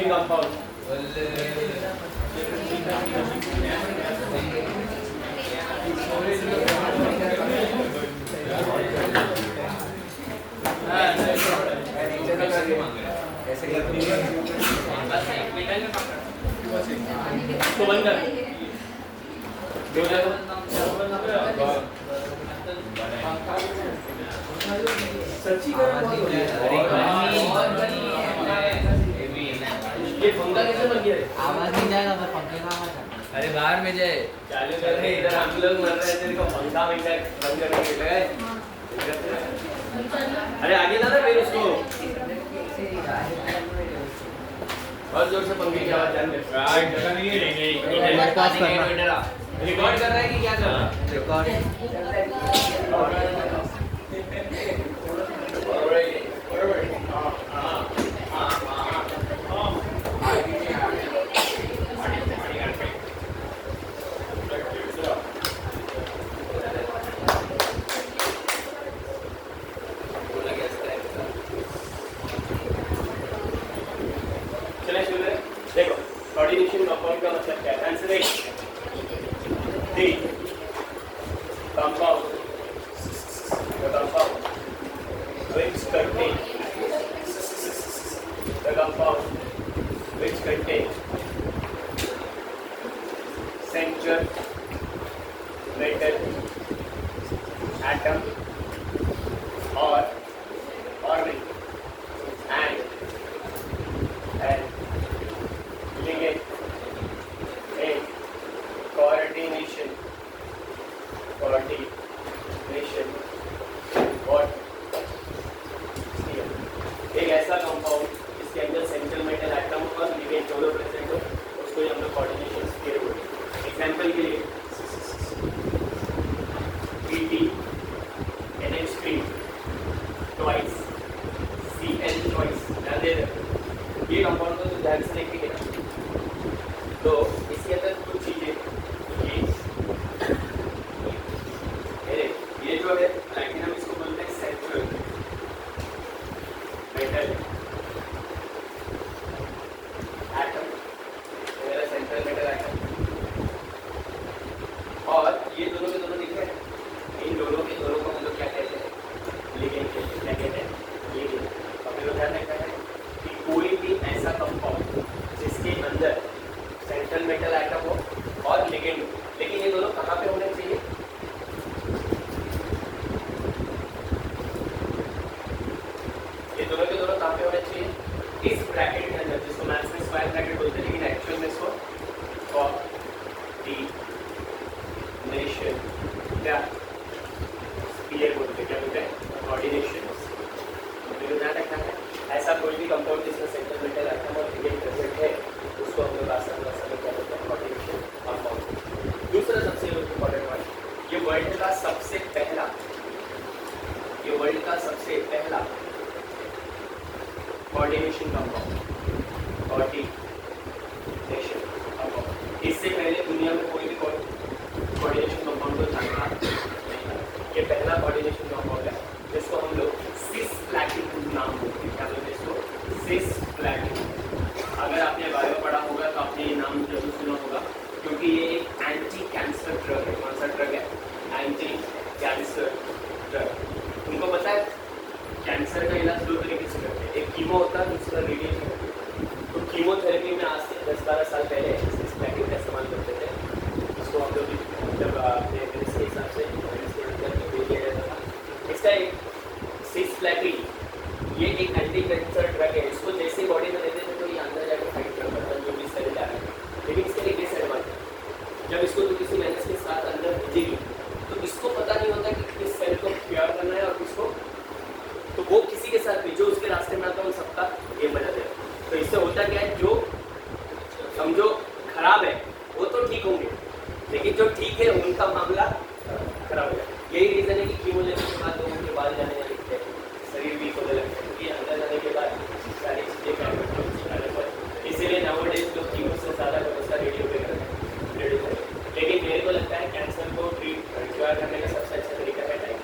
Compound तो बंद कर सच्ची ये पंखा कैसे बन गया? आवाज नहीं जाएगा तो पंखे का आवाज। अरे बाहर में जाए चालू कर रहे इधर हम लोग मर रहे हैं तेरे को पंखा में बंद करने के लिए। अरे आगे ना फिर उसको और जोर से पंखे की आवाज जान दे। जगह नहीं है रिकॉर्ड कर रहा है कि क्या कर रहा है? देखो कोऑर्डिनेशन कंपाउंड का मतलब क्या है? आंसर है D compound which contain the compound which contain central metal atom or ring and ligand in coordination what एक ऐसा कंपाउंड जिसके अंदर सेंट्रल मेटल एटम और लिगेंड दोनों प्रेजेंट हो उसको ही हम लोग कोऑर्डिनेशन स्फीयर बोलते हैं। एग्जांपल के लिए Pt NH3 twice Cl twice ध्यान दे रहे ये कंपाउंड को तो ध्यान से देखिए तो इसके अंदर कुछ चीजें ये जो है प्लैटिनम इसको बोलते हैं सेंट्रल मेटल एटम मेरा सेंट्रल मेटल एटम और ये दोनों के दोनों दिख रहे हैं इन दोनों के दोनों को हम लोग क्या कहते हैं लिगेंड कहते हैं। क्या कहते हैं लिगेंड। हमें लोग ध्यान रखना है कि कोई भी ऐसा कंपाउंड जिसके अंदर सेंट्रल मेटल एटम हो और लिगेंड हो लेकिन ये दोनों कहाँ पे होने चाहिए? दोनों के दोनों कहाँ पे होने चाहिए? इस ब्रैकेट के अंदर जिसको मैथ्स में स्क्वायर ब्रैकेट बोलते हैं लेकिन एक्चुअल में इसको कोऑर्डिनेशन क्या स्फीयर बोलते हैं। क्या बोलते हैं? कोऑर्डिनेशन। तो ध्यान रखना है ऐसा कोई भी कंपाउंड जिसमें सेंट्रल मेटल एटम और लिगेंड प्रेजेंट है उसको हम लोग आसान भाषा में क्या बोलते हैं? Coordination compound. दूसरा सबसे इम्पोर्टेंट वर्ड ये वर्ल्ड का सबसे पहला कोऑर्डिनेशन कंपाउंड कोऑर्डिनेशन कंपाउंड। इससे पहले दुनिया में कोई भी कोऑर्डिनेशन कंपाउंड को जानता नहीं था। ये पहला कोऑर्डिनेशन कंपाउंड है जिसको हम लोग सिस्प्लैटिन नाम बोलते हैं। क्या बोलते हैं इसको? सिस्प्लैटिन। अगर आपने बायो पढ़ा होगा तो आपने ये नाम जरूर सुना होगा क्योंकि ये एक एंटी कैंसर ड्रग है। कौन सा ड्रग है? Anti cancer drug. उनको पता है कैंसर का इलाज दो तरीके से करते हैं, एक कीमो होता है दूसरा रेडिएशन। तो कीमोथेरेपी में आज से 10-12 साल पहले सिस्प्लैटिन का इस्तेमाल करते थे। इसको हम लोग जब अपने इसके हिसाब से दिया जाता था। इसका एक सिस्प्लैटिन ये एक एंटी कैंसर ड्रग है। इसको जैसे बॉडी में देते थे तो ये अंदर जाकर फाइट करता था जो भी सेल जा रहा है। लेकिन इसके लिए डिसएडवांटेज जब इसको तो किसी मेडिसिन के साथ अंदर भेजेगी तो इसको पता नहीं होता कि किस सेल को क्योर करना है और किसको, तो वो किसी के साथ भी जो उसके रास्ते में आता है उन सबका ये बना दे। तो इससे होता क्या है जो समझो खराब है वो तो ठीक होंगे लेकिन जो ठीक है उनका मामला खराब हो जाए। यही रीजन है कि कीमो लेने के बाद लोगों के बाल जाने लगते हैं, शरीर वीक होने लगता है क्योंकि अंदर जाने के बाद सारी चीज़ें काम करती हैं। इसीलिए नाउअडेज लोग कीमो से ज़्यादा व्यवस्था रेडियो पे करते हैं। लेकिन मेरे को लगता है कैंसर को क्योर करने का सबसे अच्छा तरीका है टाइम।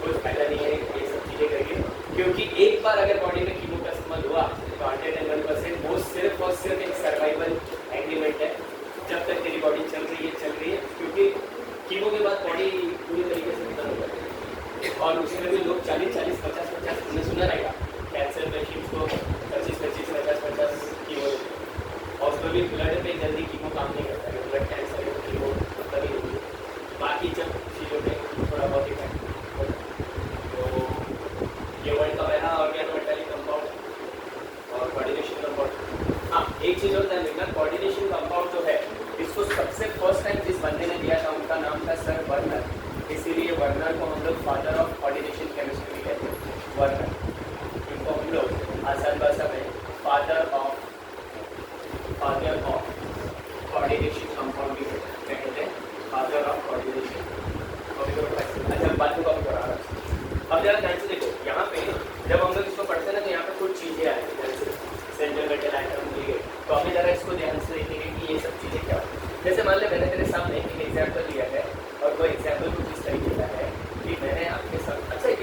कुछ फायदा नहीं है ये सब चीज़ें करिए क्योंकि एक बार अगर बॉडी में कीमो का इस्तेमाल हुआ तो 101% वो सिर्फ और पूरी तरीके से खत्म हो जाती है। और उसमें भी लोग 40-40, 50-50 हमने सुना रहेगा कैंसर पेशेंट्स को 25-25, 50-50 कीमो देते हैं। और उसमें भी ब्लड पे जल्दी कीमो काम नहीं करता है, ब्लड कैंसर है तो कीमो कभी नहीं होती। बाकी जब चीज़ों में थोड़ा बहुत इफेक्ट होता है। तो ये वर्ड का पहला ऑर्गेनो मेटालिक कंपाउंड और कोऑर्डिनेशन कंपाउंड। हाँ, एक चीज़ और ध्यान रखना, कोऑर्डिनेशन कंपाउंड जो है इसको सबसे फर्स्ट टाइम जिस बंदे ने दिया था उनका नाम था सर वर्नर, इसीलिए वर्नर को हम लोग फादर ऑफ कोऑर्डिनेशन केमिस्ट्री कहते हैं। वर्नर इनको हम लोग आसान भाषा में फादर ऑफ कोऑर्डिनेशन कंपाउंड भी कहते हैं, फादर ऑफ कोऑर्डिनेशन। अच्छा, बात को करा रहा हूँ। अब जरा ध्यान से देखो, यहाँ पे जब हम लोग इसको पढ़ते हैं ना तो यहाँ पे कुछ चीज़ें आती हैं, जैसे सेंट्रल मेटल आइटम लिए, तो हमें जरा इसको ध्यान से देखेंगे कि ये सब चीज़ें क्या होती हैं। जैसे मान ले मैंने तेरे सामने एक एग्जाम्पल दिया है और वो एग्जाम्पल कुछ इस तरीके का है कि मैंने आपके साथ, अच्छा ये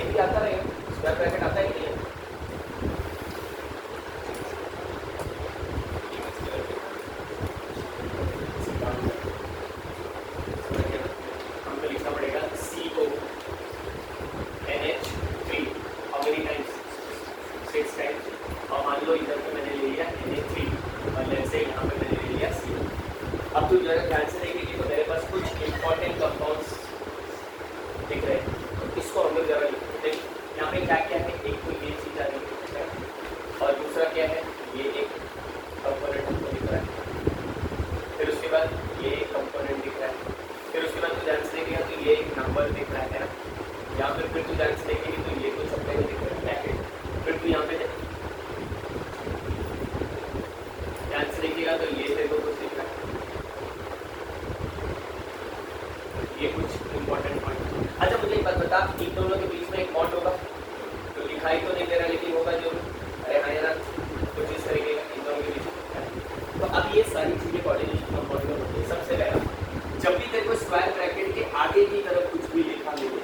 भी आता रहेगा, स्क्वायर ब्रैकेट आता है कि नहीं? हमको लिखना पड़ेगा CO NH3 how many times? 6 times. और मान लो इधर पे मैंने ले लिया NH3 और लेट्स से यहाँ पे मैंने ले लिया CO। अब तो जरा ध्यान से देखेंगे तो मेरे पास कुछ इंपॉर्टेंट कंपाउंड्स दिख रहे हैं, तो इसको हम लोग जरा लिखते हैं। यहाँ पे क्या क्या है, एक तो ये चीज़ आ रही है और दूसरा क्या है, ये एक कंपोनेंट हमको दिख रहा है, फिर उसके बाद ये एक कंपोनेंट दिख रहा है, फिर उसके बाद तो ध्यान से देखेगा तो ये एक नंबर दिख रहा है ना, यहाँ पे फिर तो ध्यान से देखेंगे तो ये कुछ अपने दिख रहा है ब्रैकेट, फिर तो यहाँ पे ध्यान से देखिएगा तो ये देखो कुछ दिख रहा है, ये कुछ इंपॉर्टेंट पॉइंट। अच्छा मुझे एक बात बता, इन दोनों के बीच में एक मॉड होगा तो दिखाई तो नहीं दे रहा लेकिन होगा जो, अरे हाँ यार कुछ इस तरीके का इन दोनों के बीच। तो अब ये सारी चीज़ें कोऑर्डिनेशन कंपाउंड में होती है। सबसे पहला, जब भी तेरे को स्क्वायर ब्रैकेट के आगे की तरफ कुछ भी लिखा मिले,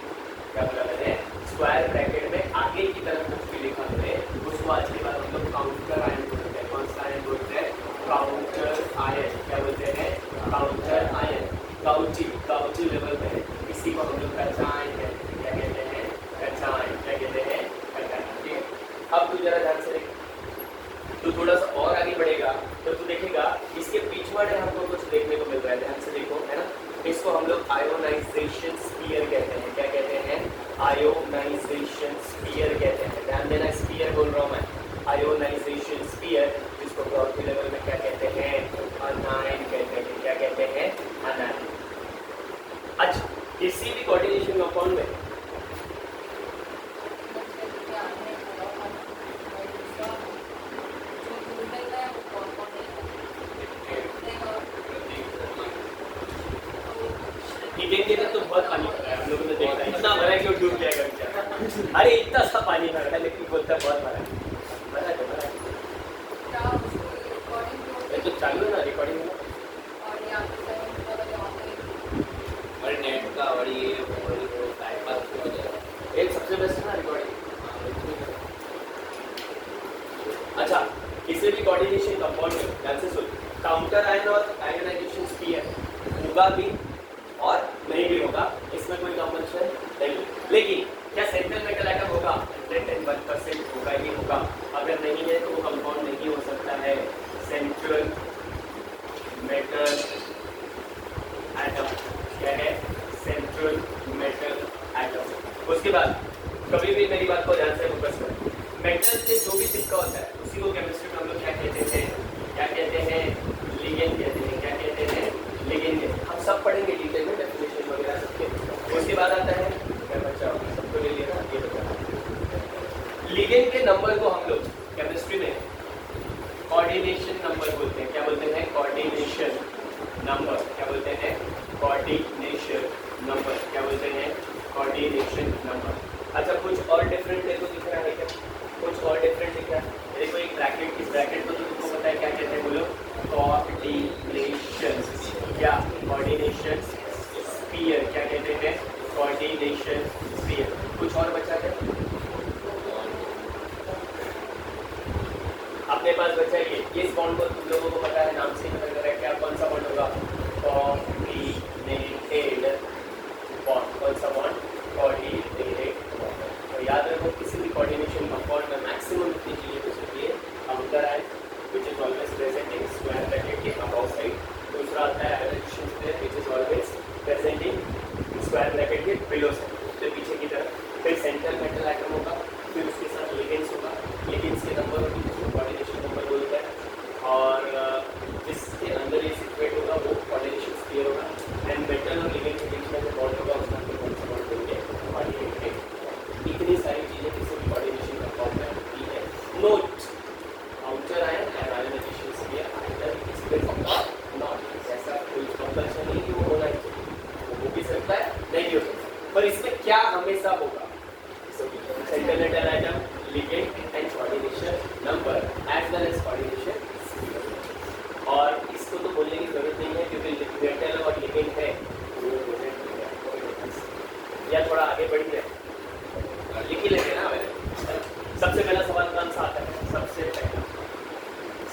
क्या बोला मैंने, स्क्वायर ब्रैकेट में आगे की तरफ कुछ भी लिखा मिले, उसको आज के बाद हम लोग काउंटर आयन बोलते हैं। कौन सा आयन बोलते हैं? Counter ion. क्या बोलते हैं? Counter ion. काउची लेवल पे इसी को हम लोग कचायन कहते हैं। क्या कहते हैं? कचायन। क्या कहते हैं? कचायन। ठीक है, अब तू जरा ध्यान से देख, तो थोड़ा सा और आगे बढ़ेगा तो तू देखेगा इसके पिछवाड़े हमको कुछ देखने को मिल रहा है। ध्यान से देखो, है ना, इसको हम लोग आयोनाइजेशन स्फीयर कहते हैं। क्या कहते हैं? आयोनाइजेशन स्फीयर कहते हैं। ध्यान देना, स्फीयर बोल रहा हूँ मैं, आयोनाइजेशन स्फीयर, जिसको ग्रॉथ लेवल में क्या कहते हैं? अनायन कहते हैं। क्या कहते हैं? अनायन। अच्छा, किसी भी कोऑर्डिनेशन कंपाउंड में तो बहुत पानी भरा है, हम लोगों ने देखा है, इतना भरा है कि वो डूब जाएगा बेचारा। अरे इतना सा पानी भरा है लेकिन बोलता है बहुत भरा है। ये तो चालू है ना रिकॉर्डिंग में, और नेट का और ये बाईपास हो जाएगा। एक सबसे बेस्ट है ना रिकॉर्डिंग। अच्छा, किसी भी कोऑर्डिनेशन कंपाउंड में ध्यान से सुन, काउंटर आयन और आयोनाइजेशन स्फीयर होगा भी और नहीं भी होगा, इसमें कोई कंपल्सन नहीं। लेकिन क्या सेंट्रल मेटल आइटम होगा? 101% होगा ही होगा। अगर नहीं है तो वो कंपाउंड नहीं हो सकता है सेंट्रल मेटल आइटम। क्या है? Central metal atom. उसके बाद कभी भी मेरी बात को ध्यान से फोकस करें, मेटल से जो भी चिपका होता है उसी को केमिस्ट्री में हम लोग क्या कहते हैं? क्या कहते हैं? लिगेंड कहते हैं। क्या कहते हैं? लिगेंड। हम सब पढ़ेंगे डिटेल में डेफिनेशन वगैरह सबके। उसके बाद आता है क्या बच्चा, सबको ले लिया ना, ये बच्चा। लिगेंड के नंबर को हम लोग केमिस्ट्री में कोऑर्डिनेशन नंबर बोलते हैं। क्या बोलते हैं? Coordination number. क्या बोलते हैं? Coordination number. क्या बोलते हैं? Coordination number. अच्छा, कुछ और डिफरेंट देखो दिख रहा है क्या? कुछ और डिफरेंट दिख रहा है? देखो एक ब्रैकेट, इस ब्रैकेट को तो तुमको पता है क्या कहते हैं, बोलो? कोऑर्डिनेशन या कोऑर्डिनेशन स्फीयर। क्या कहते हैं? Coordination sphere. कुछ और बचा है अपने पास? बचा ये इस बॉन्ड को तुम लोगों को पता है, नाम से ही पता कर रहा है क्या कौन सा बॉन्ड होगा? Coordinated bond. स्क्वायर ब्रैकेट के बिलो से, तो पीछे की तरफ, फिर सेंट्रल मेटल एटम होगा, फिर उसके साथ लिगेंड्स होगा, लिगेंड्स के नंबर होगी जिसको कोऑर्डिनेशन नंबर बोलते हैं, और जिसके अंदर ये सिचुएट होगा वो कोऑर्डिनेशन स्फीयर होगा, एंड मेटल और लिगेंड के बीच में जो बॉन्ड होगा उसका हम कौन सा बॉन्ड बोलेंगे, कोऑर्डिनेट। इतनी सारी चीज़ें किसी भी कोऑर्डिनेशन का फॉर्मूला होती है। Note, counter ion and ionisation sphere either express और नॉट, ऐसा कोई कंपल्शन नहीं कि वो होना ही चाहिए, वो भी सकता है नहीं भी हो सकता, पर इसमें क्या हमेशा होगा, central metal atom, ligand and coordination number as well as coordination sphere. और इसको तो बोलने की जरूरत नहीं है क्योंकि मेटल और लिगेंड है या थोड़ा आगे बढ़ गया, लिख ही लेंगे ना मैंने। सबसे पहला सवाल कौन सा आता है? सबसे पहला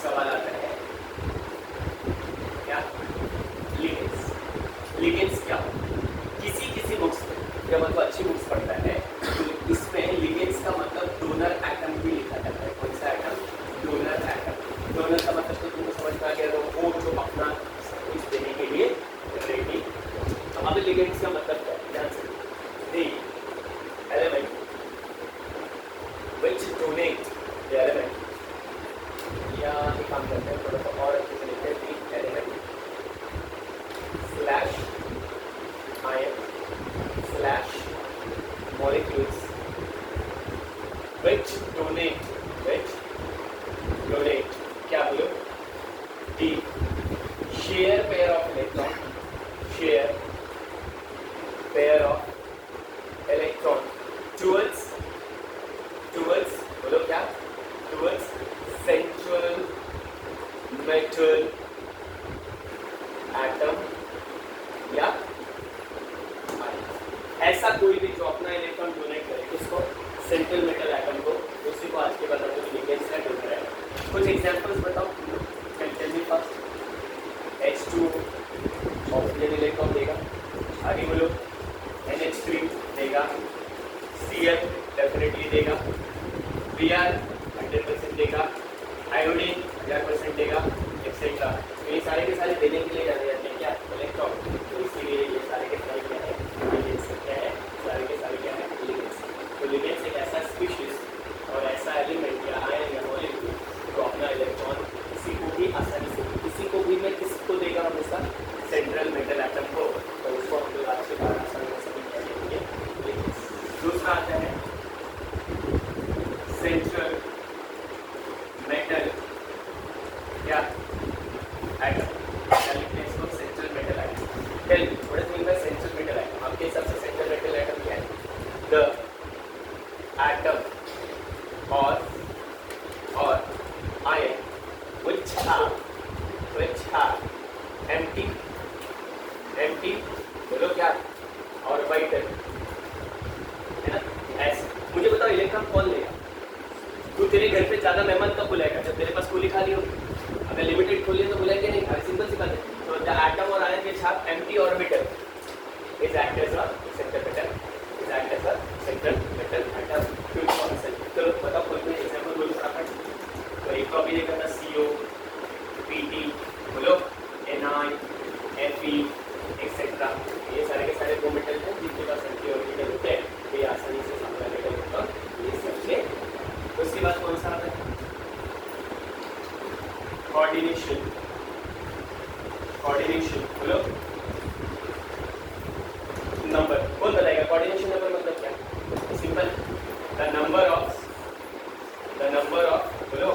सवाल आता है क्या? लिगेंड्स। लिगेंड्स क्या? किसी बुक्स में जब मतलब अच्छी बुक्स पढ़ता है तो इसमें लिगेंड्स का मतलब डोनर एटम भी लिखा जाता है। कौन सा एटम? Donor atom. डोनर का मतलब तो तुमको समझ में आ गया, वो जो अपना कुछ देने के लिए रेडी। तो अब लिगेंड्स का मतलब क्या है? ध्यान से, the element which donate the element, या एक काम करते हैं थोड़ा सा और अच्छे से लिखते हैं, the element slash ion slash molecules which donate क्या बोलो? the share pair of electron, share pair of electron towards बोलो क्या? towards central metal atom या ऐसा कोई भी जो अपना इलेक्ट्रॉन डोनेट करे उसको, सेंट्रल मेटल एटम को, उसी को आज के बाद हम लिगेंड्स का डोनर है। कुछ एग्जांपल्स बताओ। Tell me first. H2 oxygen electron देगा, आगे बोलो। NH3 देगा, Cl डेफिनेटली देगा, Br 100% देगा, आयोडीन 1000% देगा, एक्सेट्रा। तो ये सारे के सारे देने के लिए जाने जाते हैं क्या? इलेक्ट्रॉन। तो इसीलिए ये सारे के सारे क्या है? लिगेंड्स। क्या है? सारे के सारे क्या है? लिगेंड्स। तो लिगेंड्स एक ऐसा स्पीशीज और ऐसा एलिमेंट या आयन या मॉलिक्यूल जो अपना इलेक्ट्रॉन किसी को भी आसानी से, किसी को भी मैं किसको देगा हमेशा? सेंट्रल मेटल एटम को। तो उसको हम लोग आज के बाद आसानी से क्या करेंगे? लिगेंड्स। दूसरा आता है सेंट्रल मेटल क्या एटम, क्या लिखते हैं इसको? Central metal atom. Tell me what is mean by central metal atom? आपके हिसाब से सेंट्रल मेटल एटम क्या है? द एटम और ion which have empty बोलो क्या? ऑर्बिटल, है ना? ऐसे मुझे बताओ इलेक्ट्रॉन कौन लेगा? तू तेरे घर पे ज्यादा मेहमान कब बुलाएगा? जब तेरे पास खोली खाली होगी। अगर लिमिटेड खोली है तो बुलाएंगे नहीं। अरे सिंपल सी बात है। तो द एटम और आयन के छाप empty orbital is act as a central metal, is act as a central metal atom. चलो बताओ कोई भी एग्जांपल बोलो फटाफट। तो एक कॉपी देखा था CO, PT, बोलो Ni, Fe, एक्सेट्रा। ये सारे के सारे वो मेटल हैं जिनके पास एम्प्टी ऑर्बिटल होते हैं, ये आसानी से सामने मेटल होता है। ये सबसे उसके बाद कौन सा आता है? कोऑर्डिनेशन। बोलो नंबर। कौन बताएगा कोऑर्डिनेशन नंबर मतलब क्या? सिंपल, द नंबर ऑफ बोलो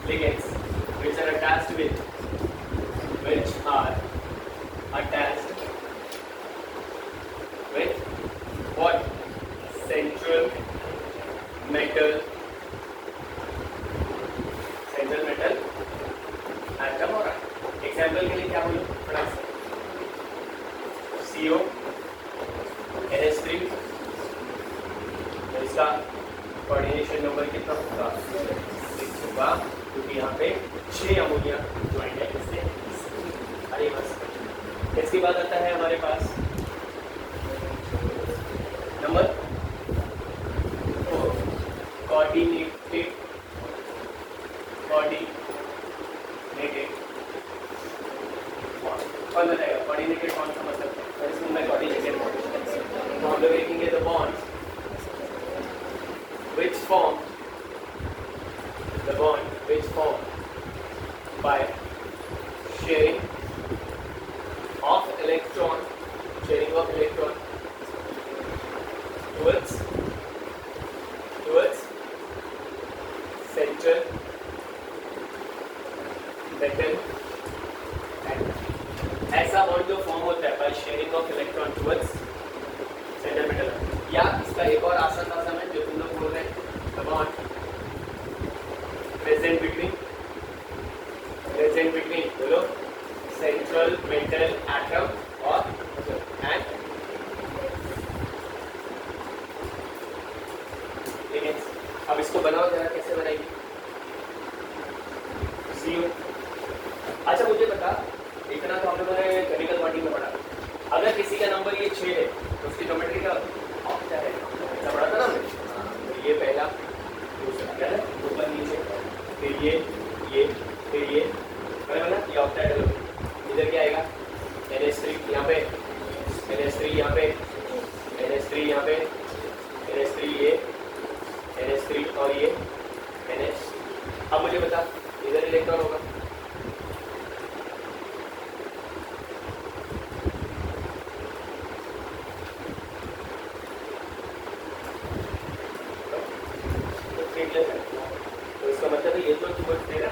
ligands which are attached with what? Central metal atom और एग्जाम्पल के लिए क्या बोलो थोड़ा सा? CO, NH3, तो इसका कोऑर्डिनेशन नंबर कितना होगा? 6 होगा, क्योंकि यहाँ पे 6 अमोनिया ज्वाइंट है इससे। अरे बस। इसके बाद आता है हमारे पास नंबर 4, कोऑर्डिनेटेड बॉन्ड। कौन बताएगा कोऑर्डिनेटेड बॉन्ड का मतलब? इसमें मैं coordinated bond bond present between बोलो सेंट्रल मेटल एटम और एंड ठीक है। अब इसको बनाओ जरा, कैसे बनाएगी? CO। अच्छा मुझे बता, इतना तो हम लोगों ने केमिकल बॉन्डिंग में पढ़ा, अगर किसी का नंबर ये 6 है तो उसकी ज्योमेट्री क्या होती है? क्या है? ऐसा पढ़ा था ना हमने? तो ये पहला, दूसरा क्या है, ऊपर नीचे, फिर ये फिर ये बराबर ना, ये ऑक्टाइड इधर क्या आएगा? NH3 यहाँ पे, NH3 यहाँ पे, NH3 यहाँ पे, NH3 ये, NH3 और ये NH। अब मुझे बता, इधर इलेक्ट्रॉन होगा, तो इसका मतलब है ये जो तुम दे रहा